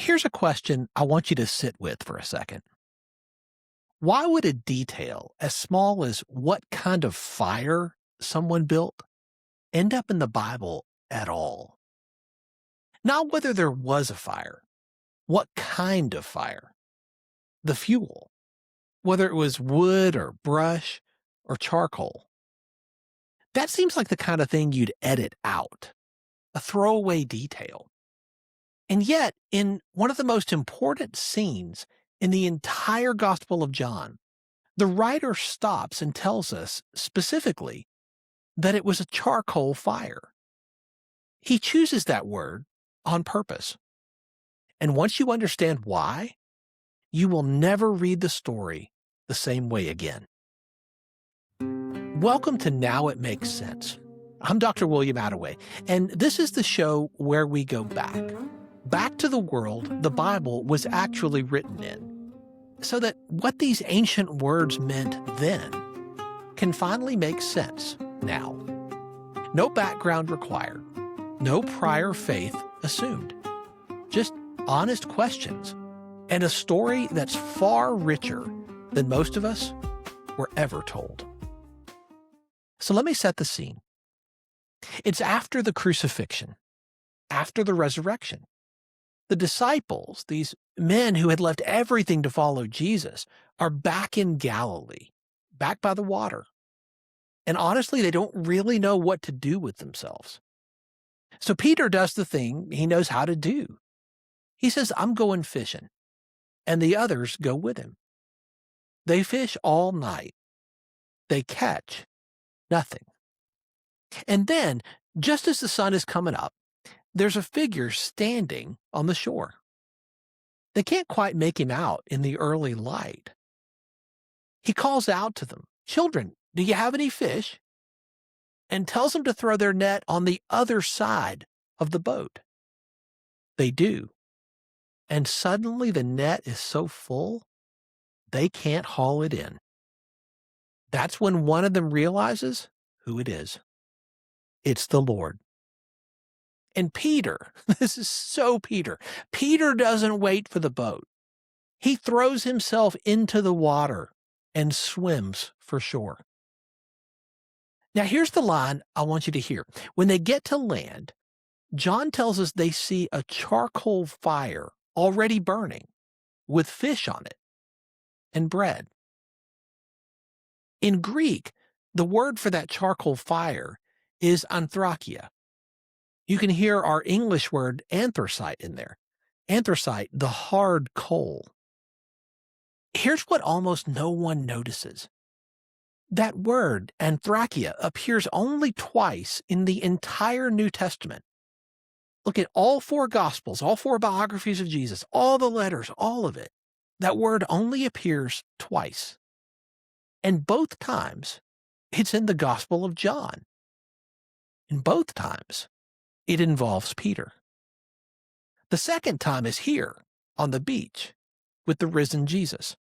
Here's a question I want you to sit with for a second. Why would a detail as small as what kind of fire someone built end up in the Bible at all? Not whether there was a fire, what kind of fire, the fuel, whether it was wood or brush or charcoal. That seems like the kind of thing you'd edit out, a throwaway detail. And yet, in one of the most important scenes in the entire Gospel of John, the writer stops and tells us specifically that it was a charcoal fire. He chooses that word on purpose. And once you understand why, you will never read the story the same way again. Welcome to Now It Makes Sense. I'm Dr. William Attaway, and this is the show where we go back to the world the Bible was actually written in, so that what these ancient words meant then can finally make sense now. No background required, no prior faith assumed, just honest questions and a story that's far richer than most of us were ever told. So let me set the scene. It's after the crucifixion, after the resurrection. The disciples, these men who had left everything to follow Jesus, are back in Galilee, back by the water. And honestly, they don't really know what to do with themselves. So Peter does the thing he knows how to do. He says, I'm going fishing. And the others go with him. They fish all night. They catch nothing. And then, just as the sun is coming up, there's a figure standing on the shore. They can't quite make him out in the early light. He calls out to them, "Children, do you have any fish?" and tells them to throw their net on the other side of the boat. They do. And suddenly the net is so full, they can't haul it in. That's when one of them realizes who it is. It's the Lord. And Peter, this is so Peter. Peter doesn't wait for the boat. He throws himself into the water and swims for shore. Now, here's the line I want you to hear. When they get to land, John tells us they see a charcoal fire already burning with fish on it and bread. In Greek, the word for that charcoal fire is anthrakia. You can hear our English word anthracite in there. Anthracite, the hard coal. Here's what almost no one notices. That word, anthrakia, appears only twice in the entire New Testament. Look at all four Gospels, all four biographies of Jesus, all the letters, all of it. That word only appears twice. And both times, it's in the Gospel of John. And both times, it involves Peter. The second time is here on the beach with the risen Jesus.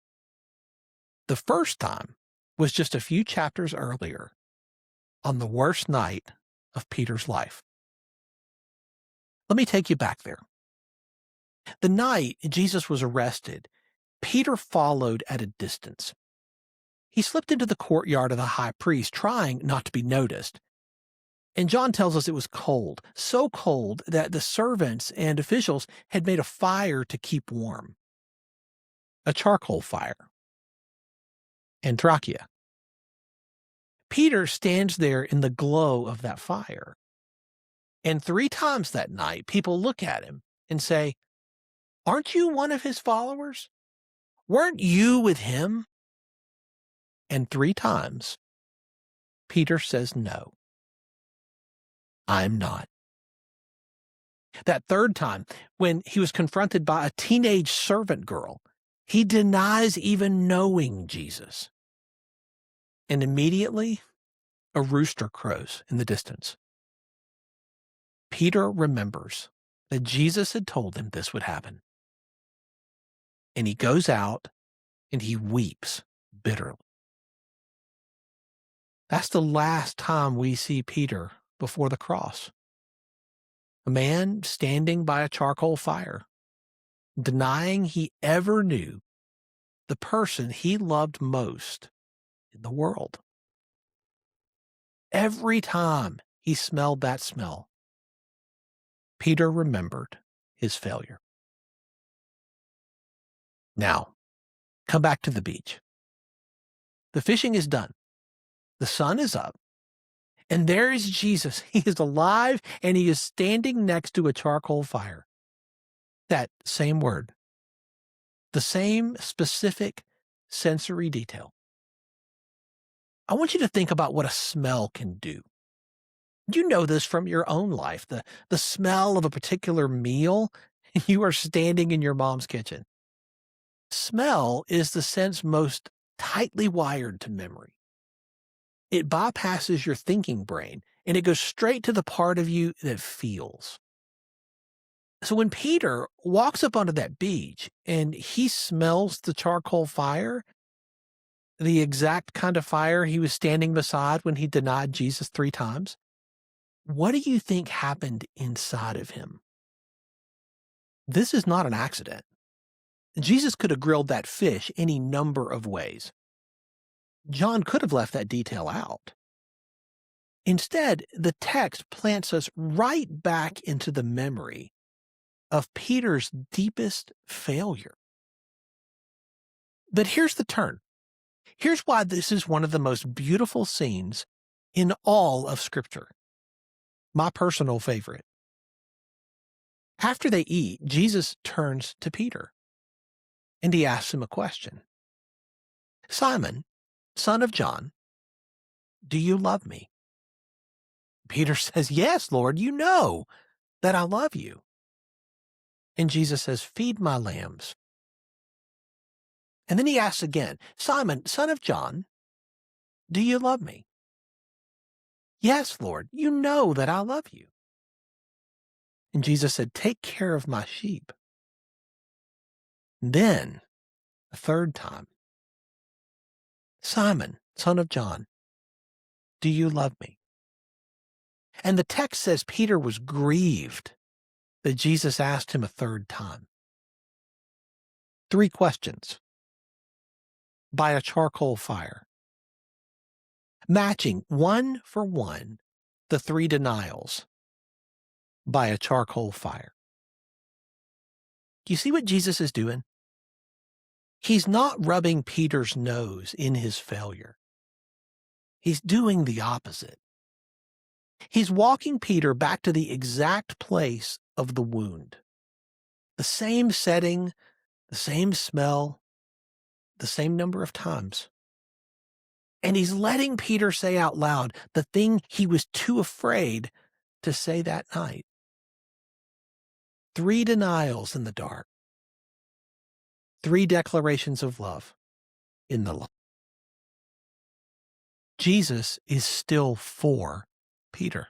The first time was just a few chapters earlier on the worst night of Peter's life. Let me take you back there. The night Jesus was arrested, Peter followed at a distance. He slipped into the courtyard of the high priest, trying not to be noticed. And John tells us it was cold, so cold that the servants and officials had made a fire to keep warm. A charcoal fire. Anthrakia. Peter stands there in the glow of that fire. And 3 times that night, people look at him and say, "Aren't you one of his followers? Weren't you with him?" And 3 times, Peter says no. I'm not. That third time, when he was confronted by a teenage servant girl, he denies even knowing Jesus. And immediately, a rooster crows in the distance. Peter remembers that Jesus had told him this would happen. And he goes out and he weeps bitterly. That's the last time we see Peter before the cross. A man standing by a charcoal fire, denying he ever knew the person he loved most in the world. Every time he smelled that smell, Peter remembered his failure. Now, come back to the beach. The fishing is done. The sun is up. And there is Jesus. He is alive and he is standing next to a charcoal fire. That same word, the same specific sensory detail. I want you to think about what a smell can do. You know this from your own life, the smell of a particular meal. You are standing in your mom's kitchen. Smell is the sense most tightly wired to memory. It bypasses your thinking brain and it goes straight to the part of you that feels. So when Peter walks up onto that beach and he smells the charcoal fire, the exact kind of fire he was standing beside when he denied Jesus 3 times, what do you think happened inside of him? This is not an accident. Jesus could have grilled that fish any number of ways. John could have left that detail out. Instead, the text plants us right back into the memory of Peter's deepest failure. But here's the turn. Here's why this is one of the most beautiful scenes in all of Scripture. My personal favorite. After they eat, Jesus turns to Peter and he asks him a question. Simon, son of John, do you love me? Peter says, yes, Lord, you know that I love you. And Jesus says, feed my lambs. And then he asks again, Simon, son of John, do you love me? Yes, Lord, you know that I love you. And Jesus said, take care of my sheep. And then, a third time, Simon, son of John, do you love me? And the text says Peter was grieved that Jesus asked him a third time. 3 questions by a charcoal fire, matching 1 for 1 the 3 denials by a charcoal fire. Do you see what Jesus is doing? He's not rubbing Peter's nose in his failure. He's doing the opposite. He's walking Peter back to the exact place of the wound. The same setting, the same smell, the same number of times. And he's letting Peter say out loud the thing he was too afraid to say that night. 3 denials in the dark. 3 declarations of love in the light. Jesus is still for Peter.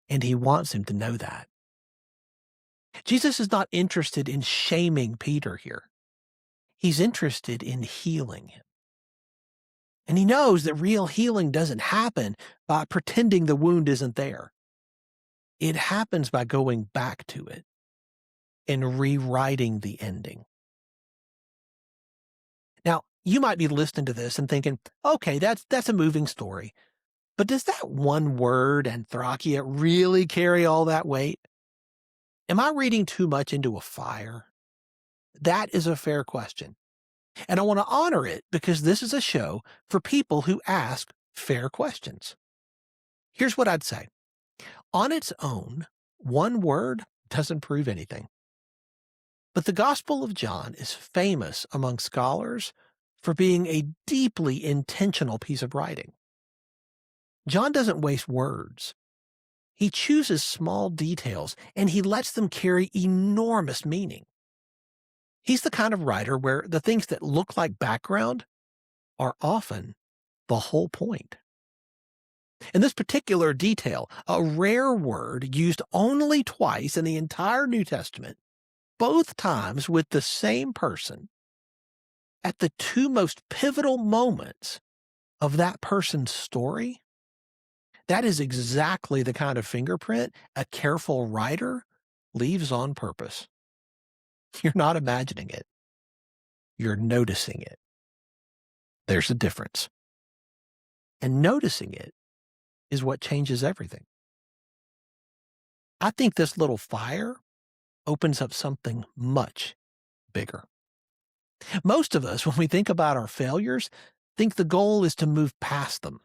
And he wants him to know that. Jesus is not interested in shaming Peter here. He's interested in healing him. And he knows that real healing doesn't happen by pretending the wound isn't there. It happens by going back to it and rewriting the ending. Now, you might be listening to this and thinking, okay, that's a moving story. But does that one word, anthrakia, really carry all that weight? Am I reading too much into a fire? That is a fair question. And I want to honor it because this is a show for people who ask fair questions. Here's what I'd say. On its own, one word doesn't prove anything. But the Gospel of John is famous among scholars for being a deeply intentional piece of writing. John doesn't waste words. He chooses small details and he lets them carry enormous meaning. He's the kind of writer where the things that look like background are often the whole point. In this particular detail, a rare word used only twice in the entire New Testament, both times with the same person, at the 2 most pivotal moments of that person's story, that is exactly the kind of fingerprint a careful writer leaves on purpose. You're not imagining it. You're noticing it. There's a difference. And noticing it is what changes everything. I think this little fire opens up something much bigger. Most of us, when we think about our failures, think the goal is to move past them,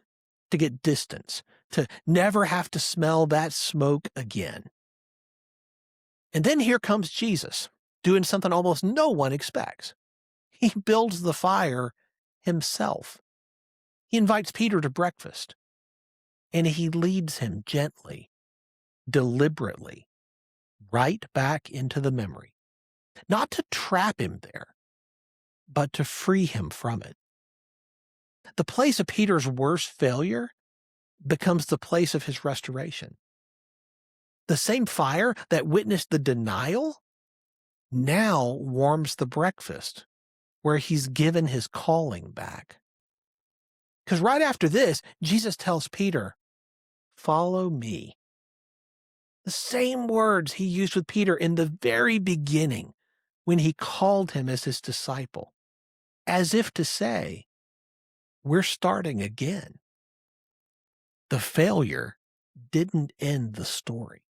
to get distance, to never have to smell that smoke again. And then here comes Jesus, doing something almost no one expects. He builds the fire himself. He invites Peter to breakfast, and he leads him gently, deliberately, right back into the memory, not to trap him there, but to free him from it. The place of Peter's worst failure becomes the place of his restoration. The same fire that witnessed the denial now warms the breakfast where he's given his calling back. Because right after this, Jesus tells Peter, "Follow me." The same words he used with Peter in the very beginning when he called him as his disciple, as if to say, we're starting again. The failure didn't end the story.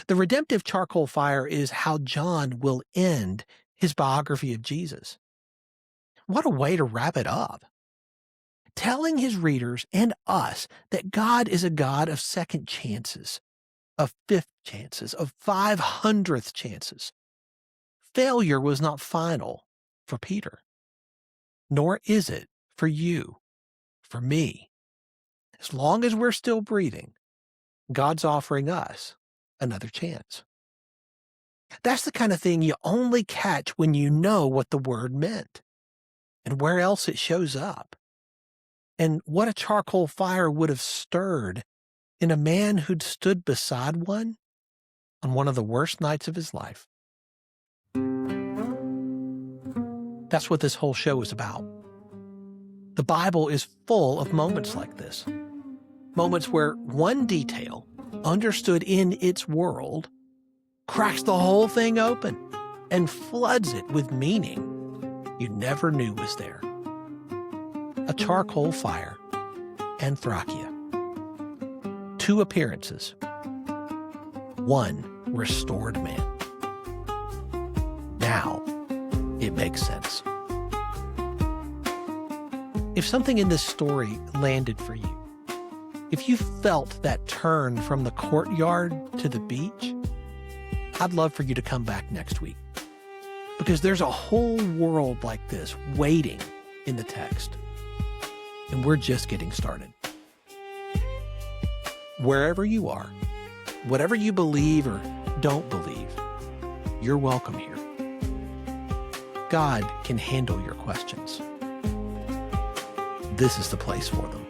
The redemptive charcoal fire is how John will end his biography of Jesus. What a way to wrap it up. Telling his readers and us that God is a God of second chances, of fifth chances, of 500th chances. Failure was not final for Peter, nor is it for you, for me. As long as we're still breathing, God's offering us another chance. That's the kind of thing you only catch when you know what the word meant and where else it shows up, and what a charcoal fire would have stirred in a man who'd stood beside one on one of the worst nights of his life. That's what this whole show is about. The Bible is full of moments like this. Moments where one detail, understood in its world, cracks the whole thing open and floods it with meaning you never knew was there. A charcoal fire, Anthrakia. 2 appearances. 1 restored man. Now it makes sense. If something in this story landed for you, if you felt that turn from the courtyard to the beach, I'd love for you to come back next week, because there's a whole world like this waiting in the text, and we're just getting started. Wherever you are, whatever you believe or don't believe, you're welcome here. God can handle your questions. This is the place for them.